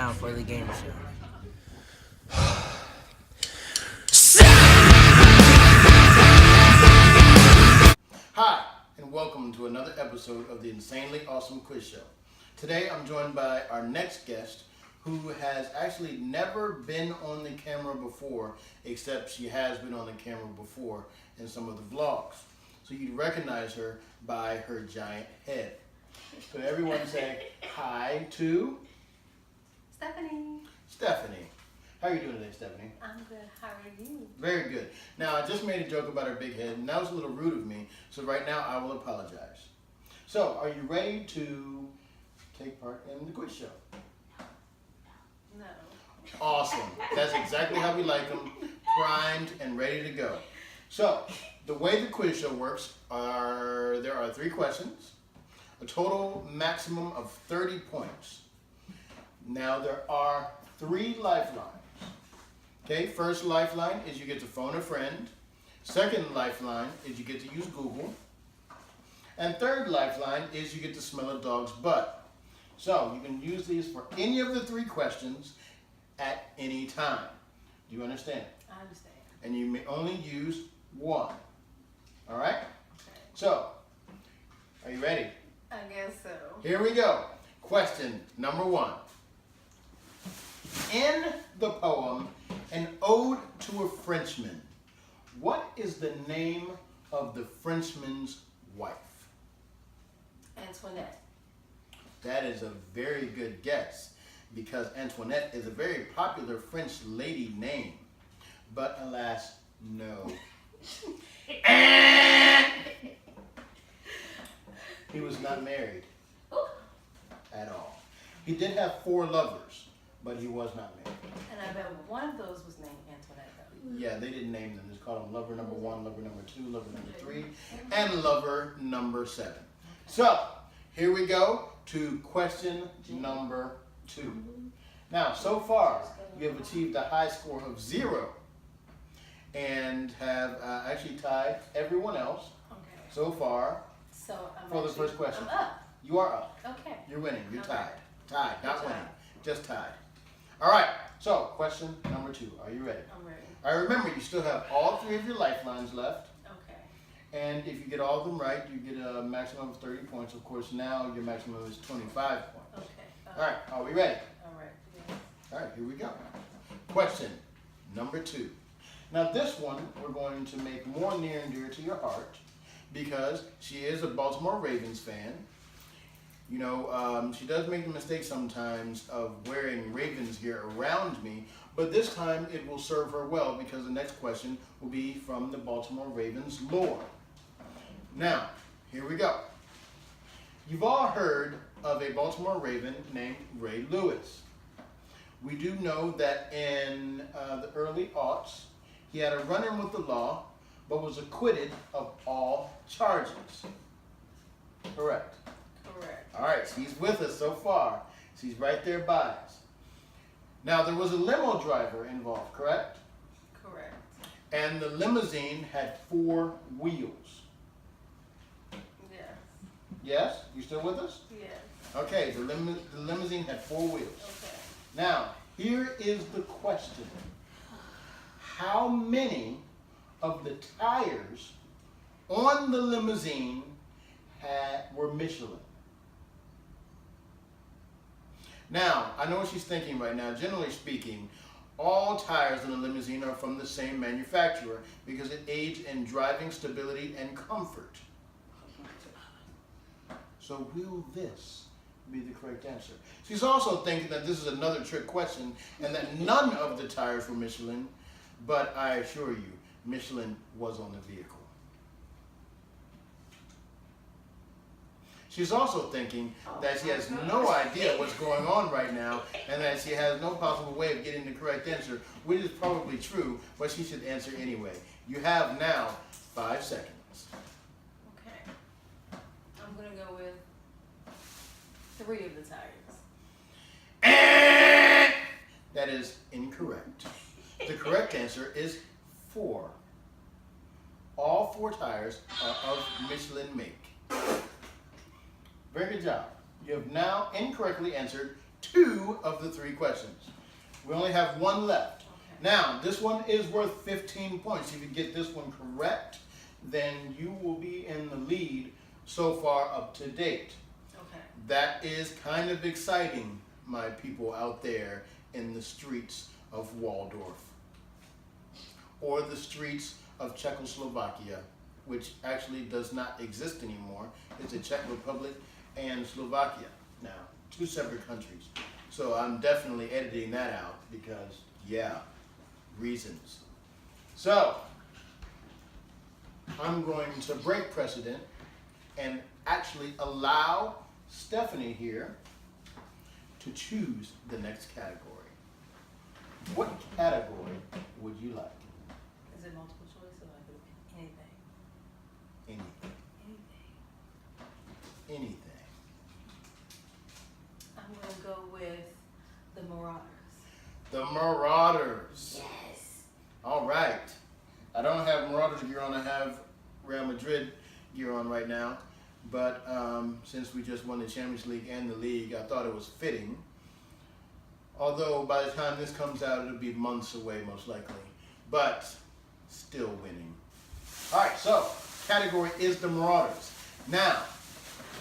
time for the game show. Hi, and welcome to another episode of the Insanely Awesome Quiz Show. Today I'm joined by our next guest who has actually never been on the camera before, except she has been on the camera before in some of the vlogs. So you'd recognize her by her giant head. So everyone say hi to Stephanie. How are you doing today, Stephanie? I'm good. How are you? Very good. Now, I just made a joke about her big head, and that was a little rude of me, so right now I will apologize. So, are you ready to take part in the quiz show? No. Awesome. That's exactly how we like them, primed and ready to go. So, the way the quiz show works there are 3 questions, a total maximum of 30 points. Now, there are 3 lifelines. Okay, first lifeline is you get to phone a friend. Second lifeline is you get to use Google. And third lifeline is you get to smell a dog's butt. So you can use these for any of the 3 questions at any time. Do you understand? I understand. And you may only use 1. All right? Okay. So, are you ready? I guess so. Here we go. Question number 1. In the poem, An Ode to a Frenchman, what is the name of the Frenchman's wife? Antoinette. That is a very good guess, because Antoinette is a very popular French lady name. But alas, no. He was not married at all. He did have 4 lovers, but he was not married. And I bet one of those was named Antoinette, though. Yeah, they didn't name them. They just called them lover number 1, lover number 2, lover number 3, and lover number 7. So, here we go to question number 2. Now, so far, you have achieved a high score of 0 and have actually tied everyone else Okay. so far. So I'm For the first question. I'm up. You are up. Okay. You're winning. You're Okay. tied. Tied, not Good winning. job. Just tied. All right. So, question number 2. Are you ready? I'm ready. All right, remember, you still have all 3 of your lifelines left. Okay. And if you get all of them right, you get a maximum of 30 points. Of course, now your maximum is 25 points. Okay. All right. Are we ready? All right. Yes. All right. Here we go. Question number 2. Now, this one we're going to make more near and dear to your heart because she is a Baltimore Ravens fan. You know, she does make the mistake sometimes of wearing Ravens gear around me, but this time it will serve her well because the next question will be from the Baltimore Ravens lore. Now, here we go. You've all heard of a Baltimore Raven named Ray Lewis. We do know that in the early aughts, he had a run-in with the law, but was acquitted of all charges. Correct. Correct. All right, she's with us so far. She's right there by us. Now, there was a limo driver involved, correct? Correct. And the limousine had 4 wheels. Yes. Yes? You still with us? Yes. Okay, the limousine had 4 wheels. Okay. Now, here is the question. How many of the tires on the limousine were Michelin? Now, I know what she's thinking right now. Generally speaking, all tires in a limousine are from the same manufacturer because it aids in driving stability and comfort. So will this be the correct answer? She's also thinking that this is another trick question and that none of the tires were Michelin, but I assure you, Michelin was on the vehicle. She's also thinking that she has no idea what's going on right now and that she has no possible way of getting the correct answer, which is probably true, but she should answer anyway. You have now 5 seconds. Okay. I'm gonna go with 3 of the tires. That is incorrect. The correct answer is 4. All 4 tires are of Michelin make. Very good job. You have now incorrectly answered 2 of the 3 questions. We only have 1 left. Okay. Now, this one is worth 15 points. If you get this one correct, then you will be in the lead so far up to date. Okay. That is kind of exciting, my people out there in the streets of Waldorf. Or the streets of Czechoslovakia, which actually does not exist anymore. It's the Czech Republic and Slovakia now, 2 separate countries. So I'm definitely editing that out because, yeah, reasons. So, I'm going to break precedent and actually allow Stephanie here to choose the next category. What category would you like? Is it multiple choice or I could pick anything? Anything. Anything. Anything. I'm gonna go with the Marauders. The Marauders. Yes. All right. I don't have Marauders gear on. I have Real Madrid gear on right now. But since we just won the Champions League and the league, I thought it was fitting. Although by the time this comes out, it'll be months away most likely. But still winning. All right, so category is the Marauders. Now,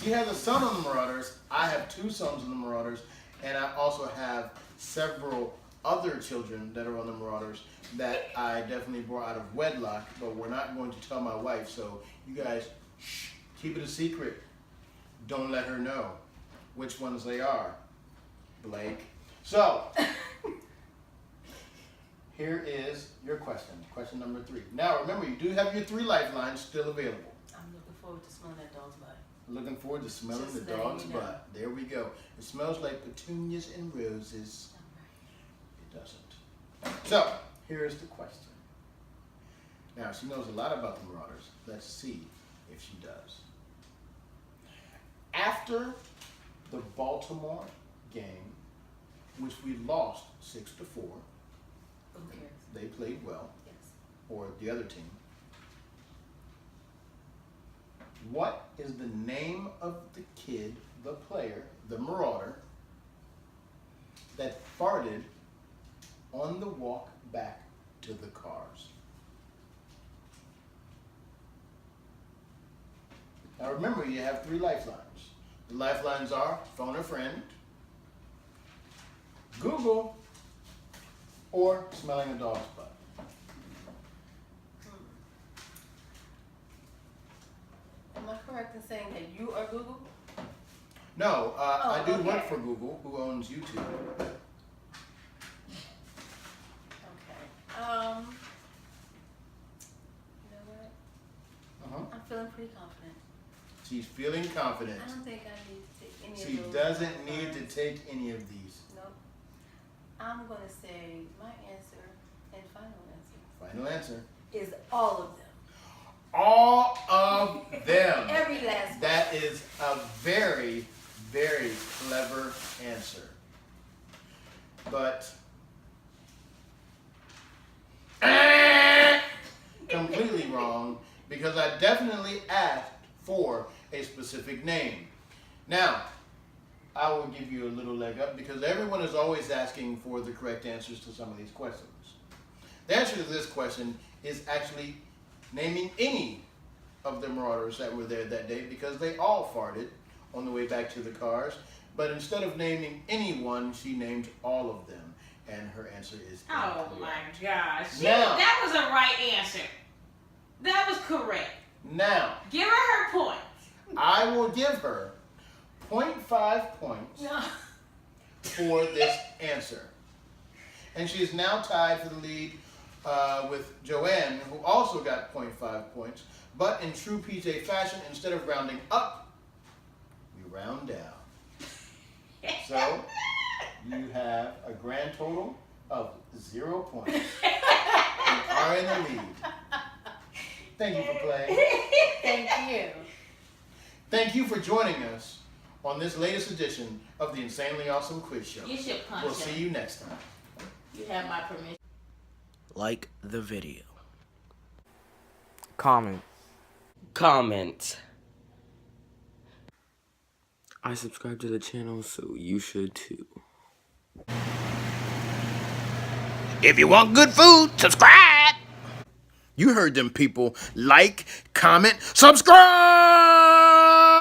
she has a son on the Marauders. I have 2 sons on the Marauders. And I also have several other children that are on the Marauders that I definitely brought out of wedlock, but we're not going to tell my wife. So you guys, shh, keep it a secret. Don't let her know which ones they are, Blake. So, here is your question. Question number 3. Now remember, you do have your 3 lifelines still available. I'm looking forward to smelling that dog's butt. Looking forward to smelling Just the letting dog's you know. butt. There we go. It smells like petunias and roses. It doesn't. So, here's the question. Now, she knows a lot about the Marauders. Let's see if she does. After the Baltimore game, which we lost 6-4, Who cares? they played well, Yes. or the other team. What is the name of the kid, the player, the Marauder, that farted on the walk back to the cars? Now remember, you have 3 lifelines. The lifelines are phone a friend, Google, or smelling a dog's butt. Am I correct in saying that you are Google? No, I do work okay. for Google, who owns YouTube. Okay. You know what? Uh-huh. I'm feeling pretty confident. She's feeling confident. I don't think I need to take any She of those. doesn't need to lifelines. take any of these. Nope. I'm gonna say my answer and final answer Final answer. is all of them. All of them. Every last one. That is a very, very clever answer. But completely wrong, because I definitely asked for a specific name. Now, I will give you a little leg up because everyone is always asking for the correct answers to some of these questions. The answer to this question is actually naming any of the Marauders that were there that day, because they all farted on the way back to the cars. But instead of naming anyone, she named all of them, and her answer is Oh incorrect. my gosh. Now- That was a right answer. That was correct. Now, Give her her points. I will give her 0.5 points No. for this answer. And she is now tied for the lead with Joanne, who also got 0.5 points. But in true PJ fashion, instead of rounding up, we round down. So you have a grand total of 0 points. You are in the lead. Thank you for playing. Thank you. Thank you for joining us on this latest edition of the Insanely Awesome Quiz Show. You should punch We'll him. see you next time. You have my permission. Like the video. Comment. I subscribe to the channel, so you should too. If you want good food, subscribe. You heard them people. Like, comment, subscribe.